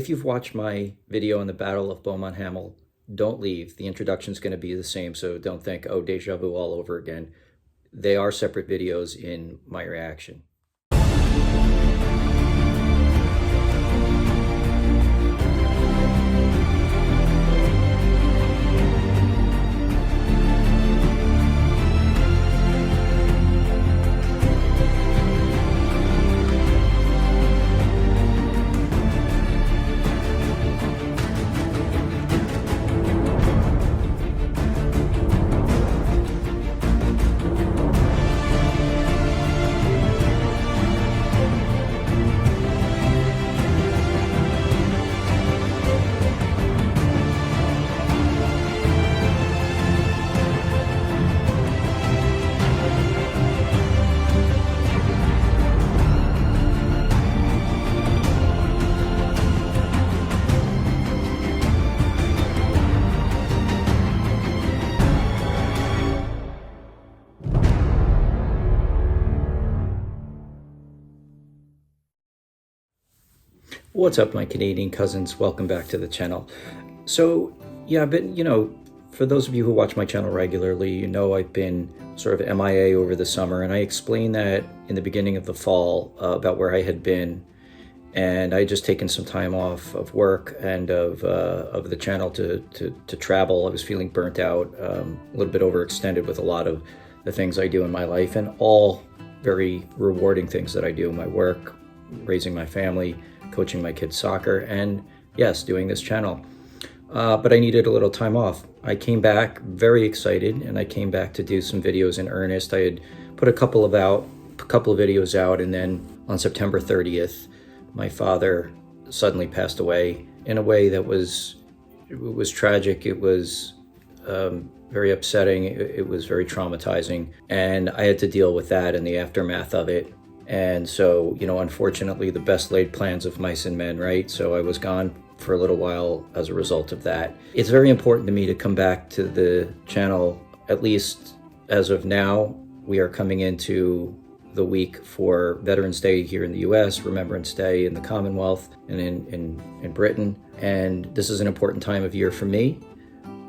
If you've watched my video on the Battle of Beaumont Hamel, don't leave. The introduction is going to be the same, so don't think, oh, deja vu all over again. They are separate videos in my reaction. What's up, my Canadian cousins? Welcome back to the channel. So yeah, I've been, for those of you who watch my channel regularly, I've been sort of MIA over the summer, and I explained that in the beginning of the fall about where I had been, and I had just taken some time off of work and of the channel to travel. I was feeling burnt out, a little bit overextended with a lot of the things I do in my life, and all very rewarding things that I do in my work, raising my family, coaching my kids' soccer, and yes, doing this channel. But I needed a little time off. I came back very excited, and I came back to do some videos in earnest. I had put a couple of videos out, and then on September 30th, my father suddenly passed away in a way that was tragic. It was very upsetting. It was very traumatizing, and I had to deal with that and the aftermath of it. And so, unfortunately, the best laid plans of mice and men, right? So I was gone for a little while as a result of that. It's very important to me to come back to the channel, at least as of now. We are coming into the week for Veterans Day here in the US, Remembrance Day in the Commonwealth and in Britain. And this is an important time of year for me.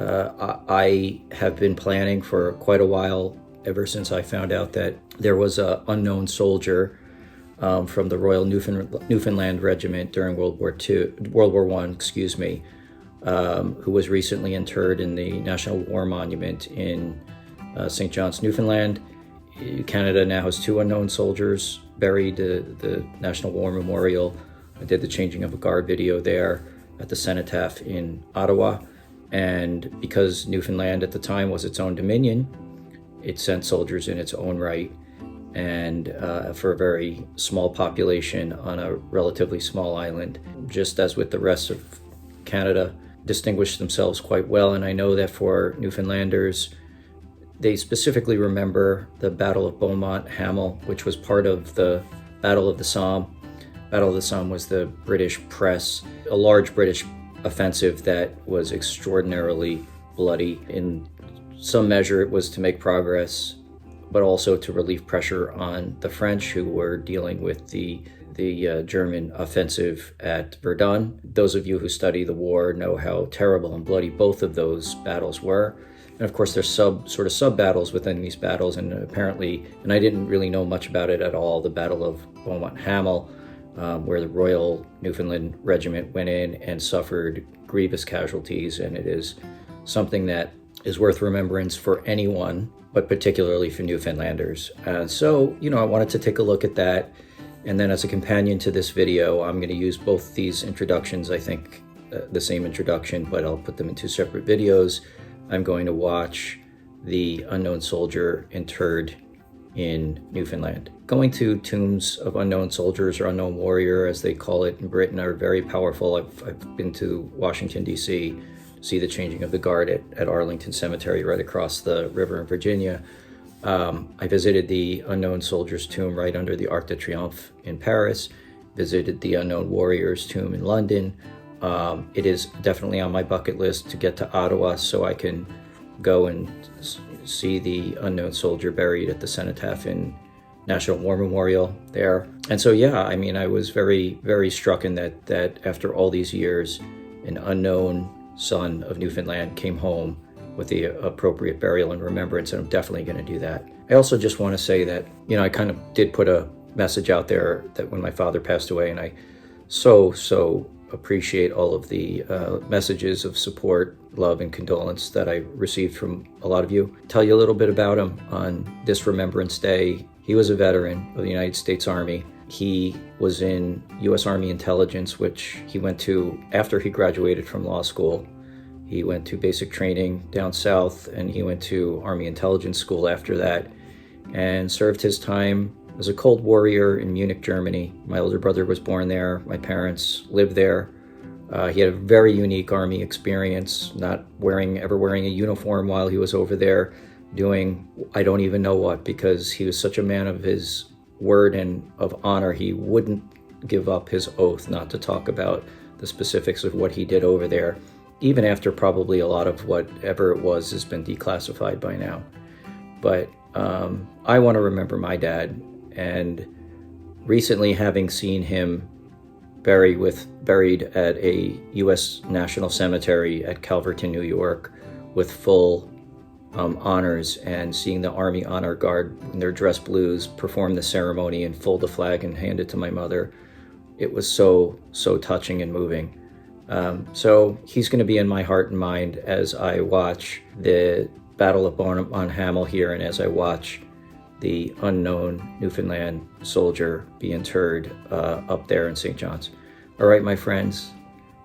I have been planning for quite a while, ever since I found out that there was an unknown soldier from the Royal Newfoundland Regiment during World War I, who was recently interred in the National War Monument in St. John's, Newfoundland. Canada now has 2 unknown soldiers buried at the National War Memorial. I did the changing of a guard video there at the cenotaph in Ottawa. And because Newfoundland at the time was its own dominion, it sent soldiers in its own right, and for a very small population on a relatively small island, just as with the rest of Canada, distinguished themselves quite well. And I know that for Newfoundlanders, they specifically remember the Battle of Beaumont Hamel, which was part of the Battle of the Somme. Battle of the Somme was the British press, a large British offensive that was extraordinarily bloody. In some measure, it was to make progress, but also to relieve pressure on the French, who were dealing with the German offensive at Verdun. Those of you who study the war know how terrible and bloody both of those battles were. And of course, there's sort of sub-battles within these battles, and apparently, and I didn't really know much about it at all, the Battle of Beaumont Hamel, where the Royal Newfoundland Regiment went in and suffered grievous casualties, and it is something that is worth remembrance for anyone, but particularly for Newfoundlanders. So, I wanted to take a look at that. And then as a companion to this video, I'm going to use both these introductions, I think the same introduction, but I'll put them in 2 separate videos. I'm going to watch the unknown soldier interred in Newfoundland. Going to tombs of unknown soldiers, or unknown warrior, as they call it in Britain, are very powerful. I've been to Washington, D.C., see the changing of the guard at Arlington Cemetery right across the river in Virginia. I visited the unknown soldier's tomb right under the Arc de Triomphe in Paris, visited the unknown warrior's tomb in London. It is definitely on my bucket list to get to Ottawa so I can go and see the unknown soldier buried at the cenotaph in National War Memorial there. And so, yeah, I mean, I was very, very struck in that after all these years, an unknown son of Newfoundland came home with the appropriate burial and remembrance, and I'm definitely going to do that. I also just want to say that, you know, I kind of did put a message out there that when my father passed away, and I so appreciate all of the messages of support, love, and condolence that I received from a lot of you. Tell you a little bit about him on this Remembrance Day. He was a veteran of the United States Army. He was in U.S. Army Intelligence, which he went to after he graduated from law school. He went to basic training down south, and he went to Army Intelligence School after that, and served his time as a Cold Warrior in Munich, Germany. My older brother was born there. My parents lived there. He had a very unique Army experience, not ever wearing a uniform while he was over there, doing I don't even know what, because he was such a man of his word and of honor. He wouldn't give up his oath not to talk about the specifics of what he did over there, even after probably a lot of whatever it was has been declassified by now. But I want to remember my dad, and recently having seen him buried at a U.S. National Cemetery at Calverton, New York, with full honors, and seeing the Army Honor Guard in their dress blues perform the ceremony and fold the flag and hand it to my mother. It was so touching and moving. So he's going to be in my heart and mind as I watch the Battle of Bonham Hamel here, and as I watch the unknown Newfoundland soldier be interred up there in St. John's. All right, my friends,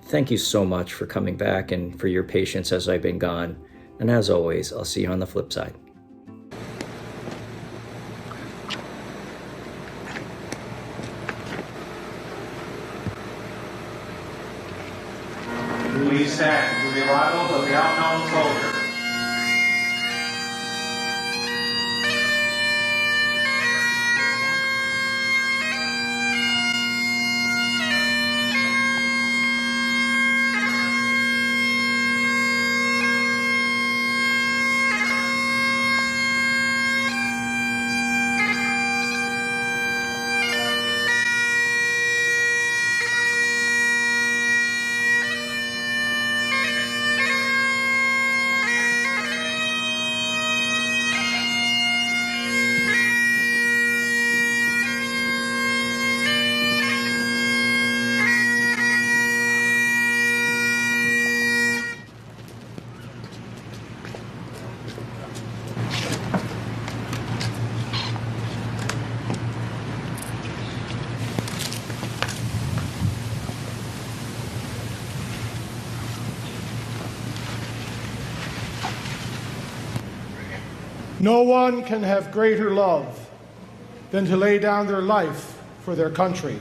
thank you so much for coming back and for your patience as I've been gone. And as always, I'll see you on the flip side. Please stand for the arrival of the unknown soldier. No one can have greater love than to lay down their life for their country.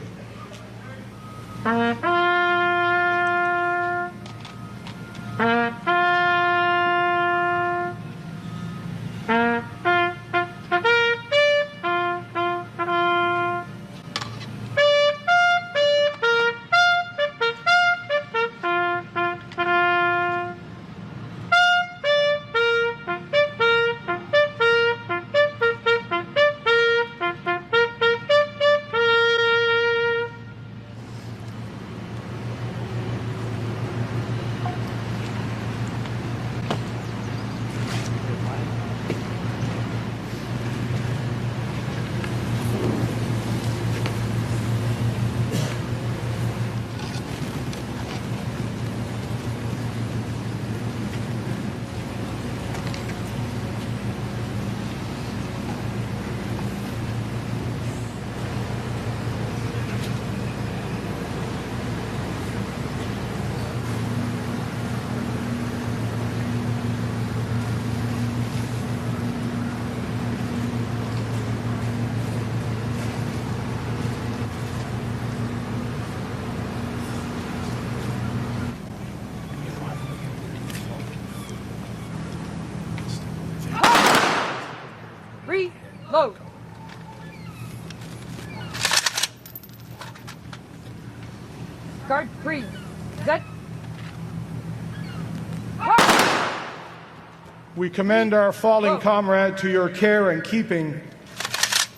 Reload. Guard 3. Set. We commend our fallen comrade to your care and keeping.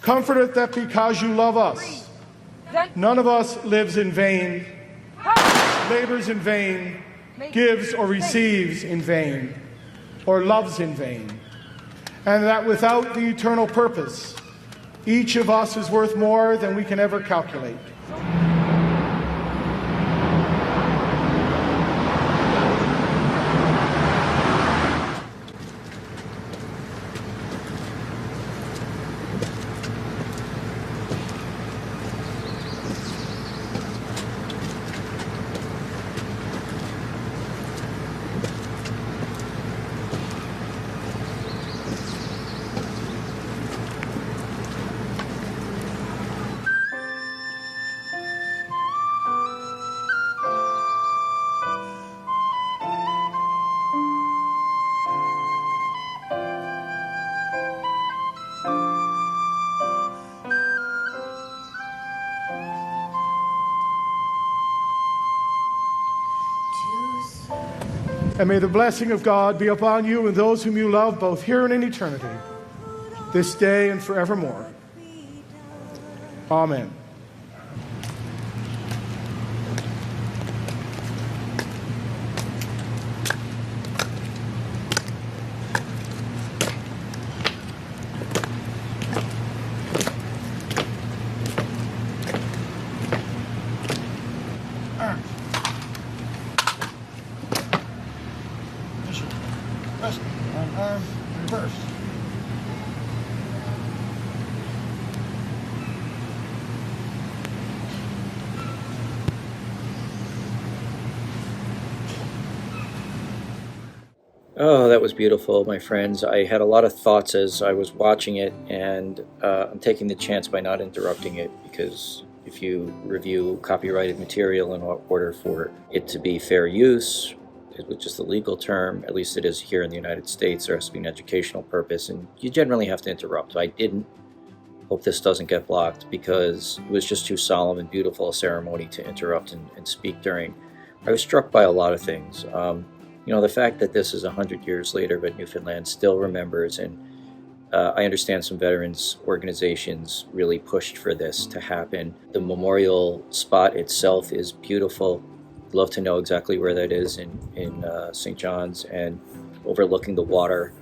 Comfort that because you love us, none of us lives in vain, labors in vain, gives or receives in vain, or loves in vain, and that without the eternal purpose, each of us is worth more than we can ever calculate. And may the blessing of God be upon you and those whom you love, both here and in eternity, this day and forevermore. Amen. Arm reverse. Oh, that was beautiful, my friends. I had a lot of thoughts as I was watching it, and I'm taking the chance by not interrupting it, because if you review copyrighted material in order for it to be fair use, which is the legal term, at least it is here in the United States, there has to be an educational purpose, and you generally have to interrupt. I didn't. Hope this doesn't get blocked, because it was just too solemn and beautiful a ceremony to interrupt and speak during. I was struck by a lot of things. You know, the fact that this is 100 years later, but Newfoundland still remembers, and I understand some veterans organizations really pushed for this to happen. The memorial spot itself is beautiful. Love to know exactly where that is in St. John's and overlooking the water.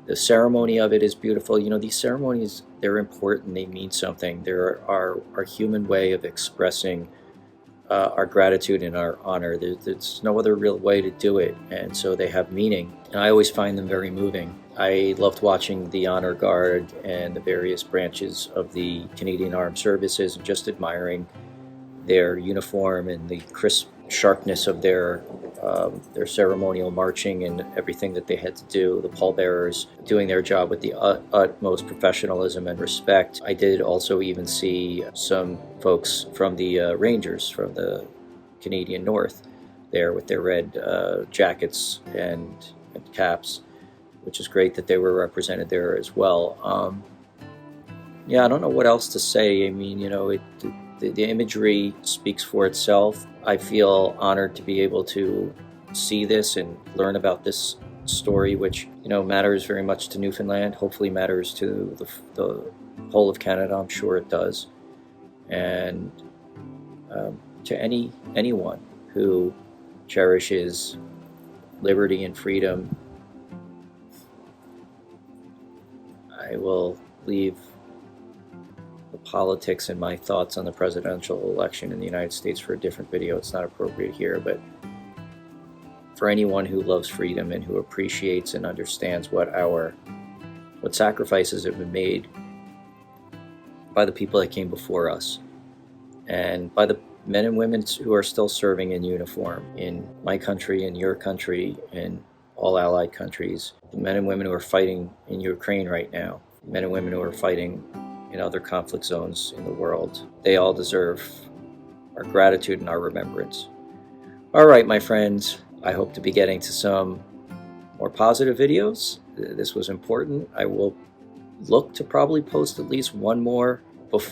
The ceremony of it is beautiful. You know, these ceremonies, they're important. They mean something. They're our human way of expressing our gratitude and our honor. There's no other real way to do it, and so they have meaning. And I always find them very moving. I loved watching the Honor Guard and the various branches of the Canadian Armed Services, and just admiring their uniform and the crisp sharpness of their ceremonial marching and everything that they had to do. The pallbearers doing their job with the utmost professionalism and respect. I did also even see some folks from the Rangers from the Canadian North there with their red jackets and caps, which is great that they were represented there as well. Yeah, I don't know what else to say. I mean, you know, the imagery speaks for itself. I feel honored to be able to see this and learn about this story, which, you know, matters very much to Newfoundland, hopefully matters to the whole of Canada. I'm sure it does. And to anyone who cherishes liberty and freedom, I will leave the politics and my thoughts on the presidential election in the United States for a different video. It's not appropriate here, but for anyone who loves freedom and who appreciates and understands what sacrifices have been made by the people that came before us, and by the men and women who are still serving in uniform in my country, in your country, in all allied countries, the men and women who are fighting in Ukraine right now, men and women who are fighting in other conflict zones in the world. They all deserve our gratitude and our remembrance. All right, my friends, I hope to be getting to some more positive videos. This was important. I will look to probably post at least one more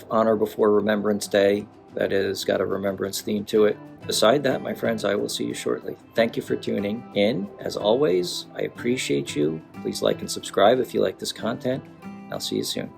on or before Remembrance Day that has got a remembrance theme to it. Beside that, my friends, I will see you shortly. Thank you for tuning in. As always, I appreciate you. Please like and subscribe if you like this content. I'll see you soon.